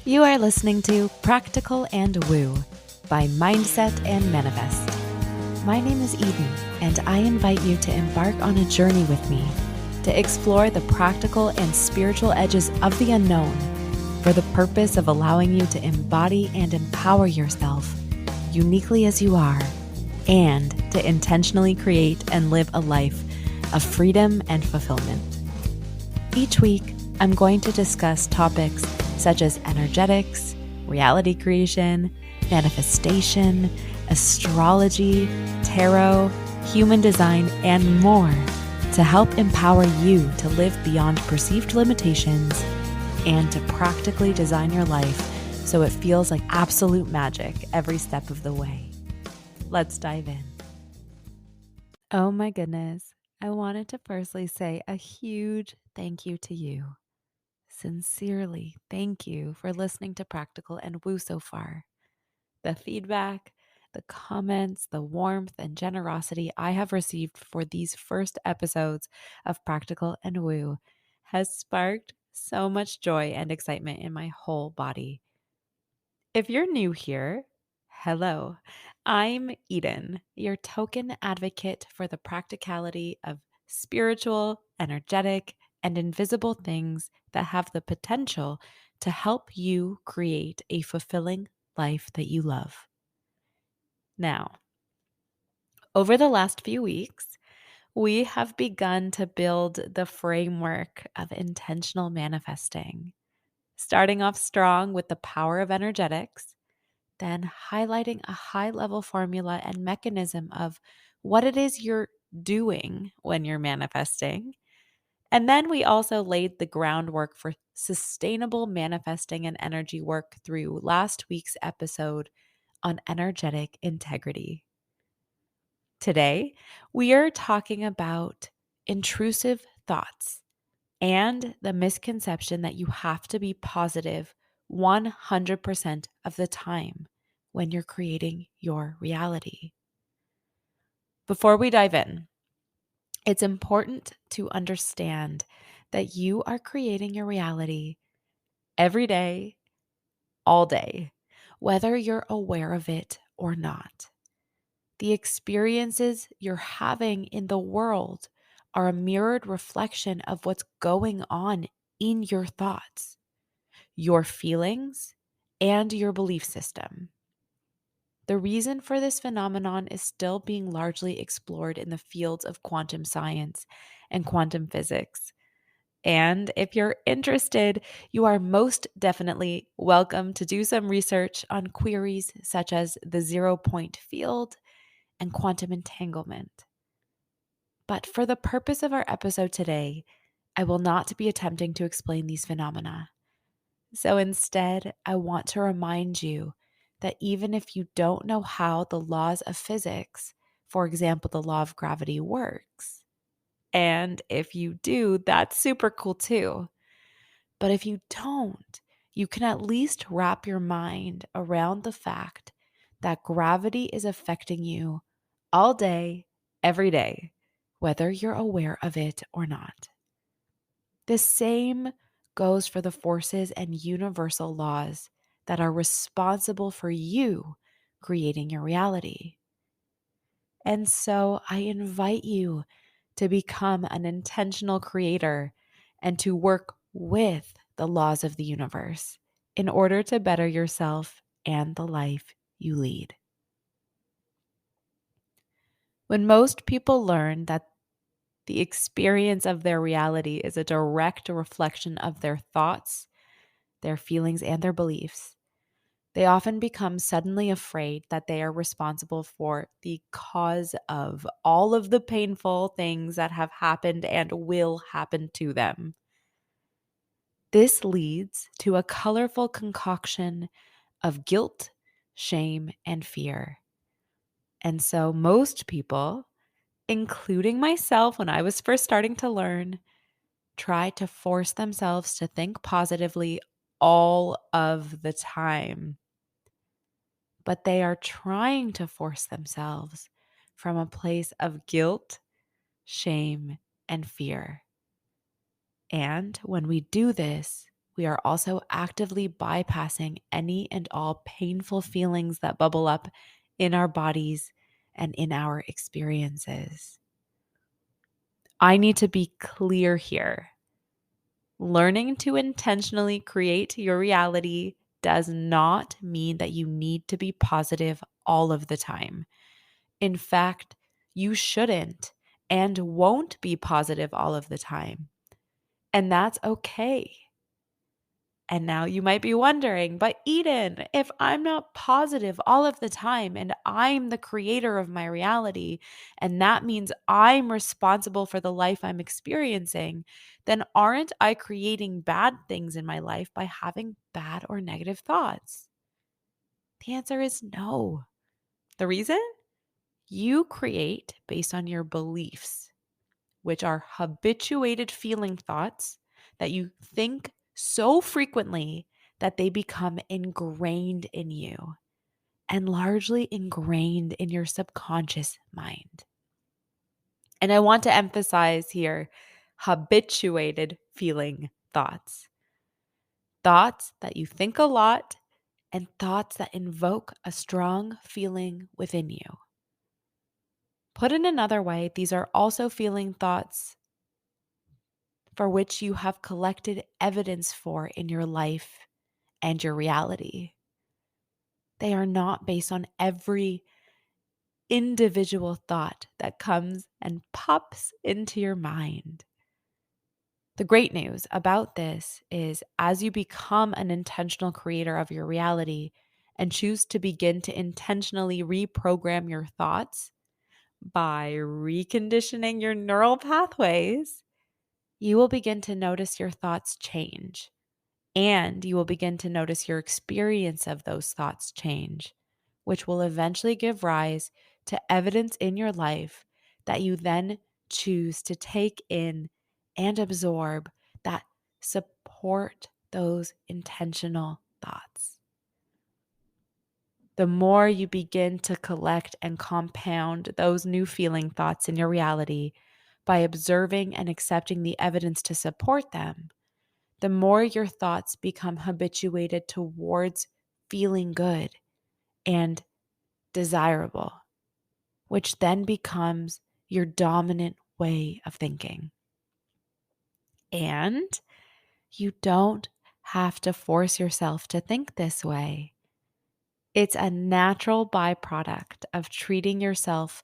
You are listening to Practical and Woo by Mindset and Manifest. My name is Eden, and I invite you to embark on a journey with me to explore the practical and spiritual edges of the unknown for the purpose of allowing you to embody and empower yourself uniquely as you are, and to intentionally create and live a life of freedom and fulfillment. Each week, I'm going to discuss topics such as energetics, reality creation, manifestation, astrology, tarot, human design, and more to help empower you to live beyond perceived limitations and to practically design your life so it feels like absolute magic every step of the way. Let's dive in. Oh my goodness. I wanted to firstly say a huge thank you to you. Sincerely, thank you for listening to Practical and Woo so far. The feedback, the comments, the warmth, and generosity I have received for these first episodes of Practical and Woo has sparked so much joy and excitement in my whole body. If you're new here, hello. I'm Eden, your token advocate for the practicality of spiritual, energetic, and invisible things that have the potential to help you create a fulfilling life that you love. Now, over the last few weeks, we have begun to build the framework of intentional manifesting, starting off strong with the power of energetics, then highlighting a high level formula and mechanism of what it is you're doing when you're manifesting. And then we also laid the groundwork for sustainable manifesting and energy work through last week's episode on energetic integrity. Today, we are talking about intrusive thoughts and the misconception that you have to be positive 100% of the time when you're creating your reality. Before we dive in, it's important to understand that you are creating your reality every day, all day, whether you're aware of it or not. The experiences you're having in the world are a mirrored reflection of what's going on in your thoughts, your feelings, and your belief system. The reason for this phenomenon is still being largely explored in the fields of quantum science and quantum physics. And if you're interested, you are most definitely welcome to do some research on queries such as the 0 point field and quantum entanglement. But for the purpose of our episode today, I will not be attempting to explain these phenomena. So instead, I want to remind you that even if you don't know how the laws of physics, for example, the law of gravity, works, and if you do, that's super cool too. But if you don't, you can at least wrap your mind around the fact that gravity is affecting you all day, every day, whether you're aware of it or not. The same goes for the forces and universal laws that are responsible for you creating your reality. And so I invite you to become an intentional creator and to work with the laws of the universe in order to better yourself and the life you lead. When most people learn that the experience of their reality is a direct reflection of their thoughts, their feelings, and their beliefs, they often become suddenly afraid that they are responsible for the cause of all of the painful things that have happened and will happen to them. This leads to a colorful concoction of guilt, shame, and fear. And so, most people, including myself when I was first starting to learn, try to force themselves to think positively all of the time. But they are trying to force themselves from a place of guilt, shame, and fear. And when we do this, we are also actively bypassing any and all painful feelings that bubble up in our bodies and in our experiences. I need to be clear here. Learning to intentionally create your reality does not mean that you need to be positive all of the time. In fact, you shouldn't and won't be positive all of the time. And that's okay. And now you might be wondering, but Eden, if I'm not positive all of the time and I'm the creator of my reality, and that means I'm responsible for the life I'm experiencing, then aren't I creating bad things in my life by having bad or negative thoughts? The answer is no. The reason? You create based on your beliefs, which are habituated feeling thoughts that you think so frequently that they become ingrained in you and largely ingrained in your subconscious mind. And I want to emphasize here habituated feeling thoughts. Thoughts that you think a lot and thoughts that invoke a strong feeling within you. Put in another way, these are also feeling thoughts for which you have collected evidence for in your life and your reality. They are not based on every individual thought that comes and pops into your mind. The great news about this is as you become an intentional creator of your reality and choose to begin to intentionally reprogram your thoughts by reconditioning your neural pathways, you will begin to notice your thoughts change. And you will begin to notice your experience of those thoughts change, which will eventually give rise to evidence in your life that you then choose to take in and absorb that support those intentional thoughts. The more you begin to collect and compound those new feeling thoughts in your reality by observing and accepting the evidence to support them, the more your thoughts become habituated towards feeling good and desirable, which then becomes your dominant way of thinking. And you don't have to force yourself to think this way. It's a natural byproduct of treating yourself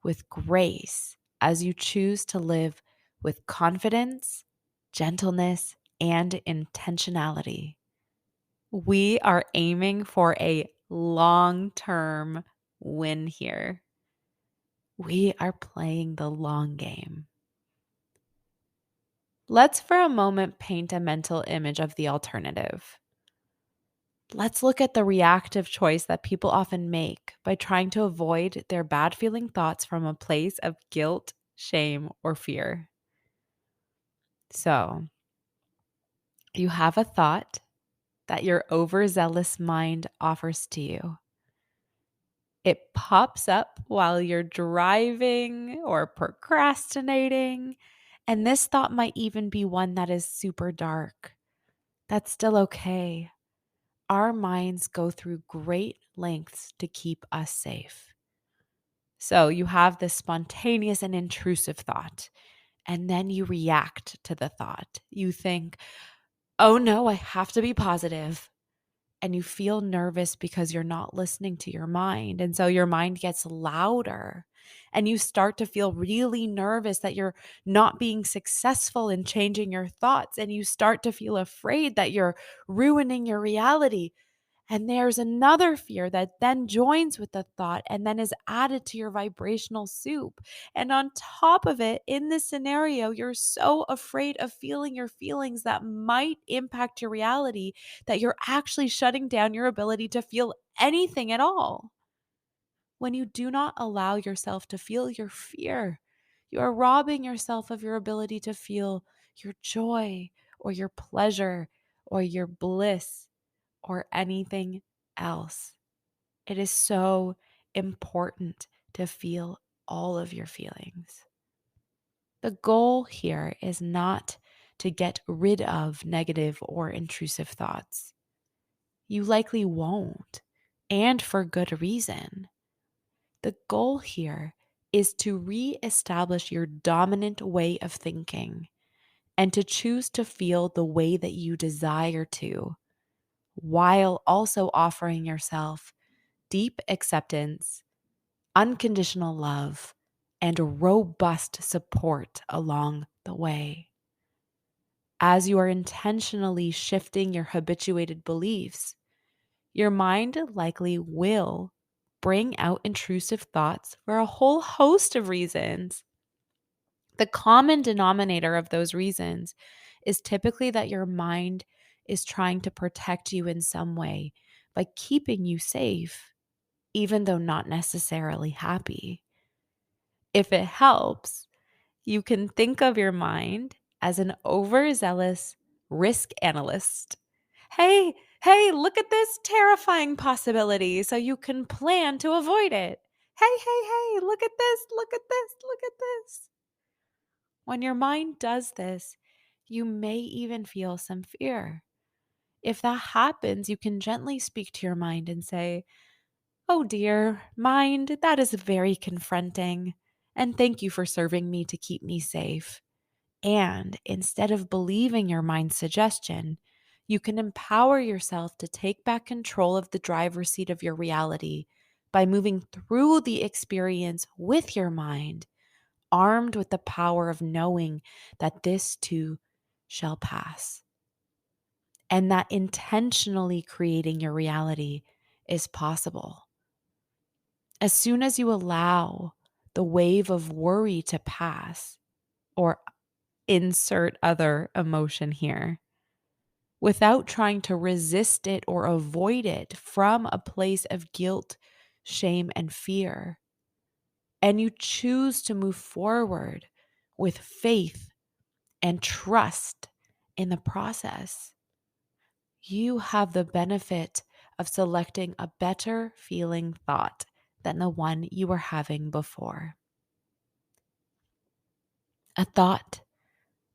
with grace as you choose to live with confidence, gentleness, and intentionality. We are aiming for a long-term win here. We are playing the long game. Let's for a moment paint a mental image of the alternative. Let's look at the reactive choice that people often make by trying to avoid their bad feeling thoughts from a place of guilt, shame, or fear. So, you have a thought that your overzealous mind offers to you. It pops up while you're driving or procrastinating. And this thought might even be one that is super dark. That's still okay. Our minds go through great lengths to keep us safe. So you have this spontaneous and intrusive thought, and then you react to the thought. You think, oh no, I have to be positive. And you feel nervous because you're not listening to your mind. And so your mind gets louder and you start to feel really nervous that you're not being successful in changing your thoughts. And you start to feel afraid that you're ruining your reality. And there's another fear that then joins with the thought and then is added to your vibrational soup. And on top of it, in this scenario, you're so afraid of feeling your feelings that might impact your reality that you're actually shutting down your ability to feel anything at all. When you do not allow yourself to feel your fear, you are robbing yourself of your ability to feel your joy or your pleasure or your bliss or anything else. It is so important to feel all of your feelings. The goal here is not to get rid of negative or intrusive thoughts. You likely won't, and for good reason. The goal here is to reestablish your dominant way of thinking and to choose to feel the way that you desire to, while also offering yourself deep acceptance, unconditional love, and robust support along the way. As you are intentionally shifting your habituated beliefs, your mind likely will bring out intrusive thoughts for a whole host of reasons. The common denominator of those reasons is typically that your mind is trying to protect you in some way by keeping you safe, even though not necessarily happy. If it helps, you can think of your mind as an overzealous risk analyst. Hey, look at this terrifying possibility so you can plan to avoid it. Hey, look at this, look at this, look at this. When your mind does this, you may even feel some fear. If that happens, you can gently speak to your mind and say, "Oh dear, mind, that is very confronting. And thank you for serving me to keep me safe." And instead of believing your mind's suggestion, you can empower yourself to take back control of the driver's seat of your reality by moving through the experience with your mind, armed with the power of knowing that this too shall pass, and that intentionally creating your reality is possible. As soon as you allow the wave of worry to pass, or insert other emotion here, without trying to resist it or avoid it from a place of guilt, shame, and fear, and you choose to move forward with faith and trust in the process, you have the benefit of selecting a better feeling thought than the one you were having before.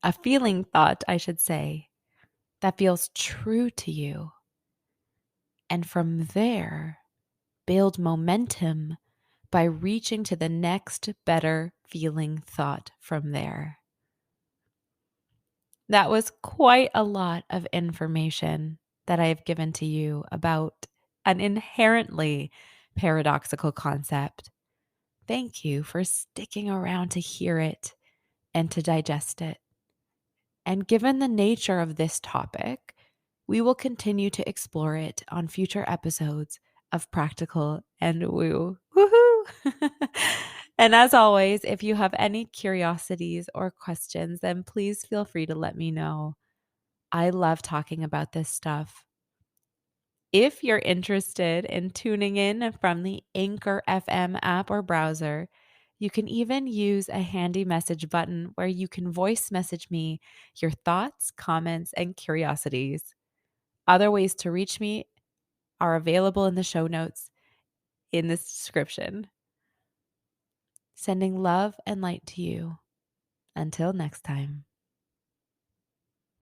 A feeling thought, I should say, that feels true to you. And from there, build momentum by reaching to the next better feeling thought from there. That was quite a lot of information that I have given to you about an inherently paradoxical concept. Thank you for sticking around to hear it and to digest it. And given the nature of this topic, we will continue to explore it on future episodes of Practical and Woo. Woohoo! And as always, if you have any curiosities or questions, then please feel free to let me know. I love talking about this stuff. If you're interested in tuning in from the Anchor FM app or browser, you can even use a handy message button where you can voice message me your thoughts, comments, and curiosities. Other ways to reach me are available in the show notes in this description. Sending love and light to you. Until next time.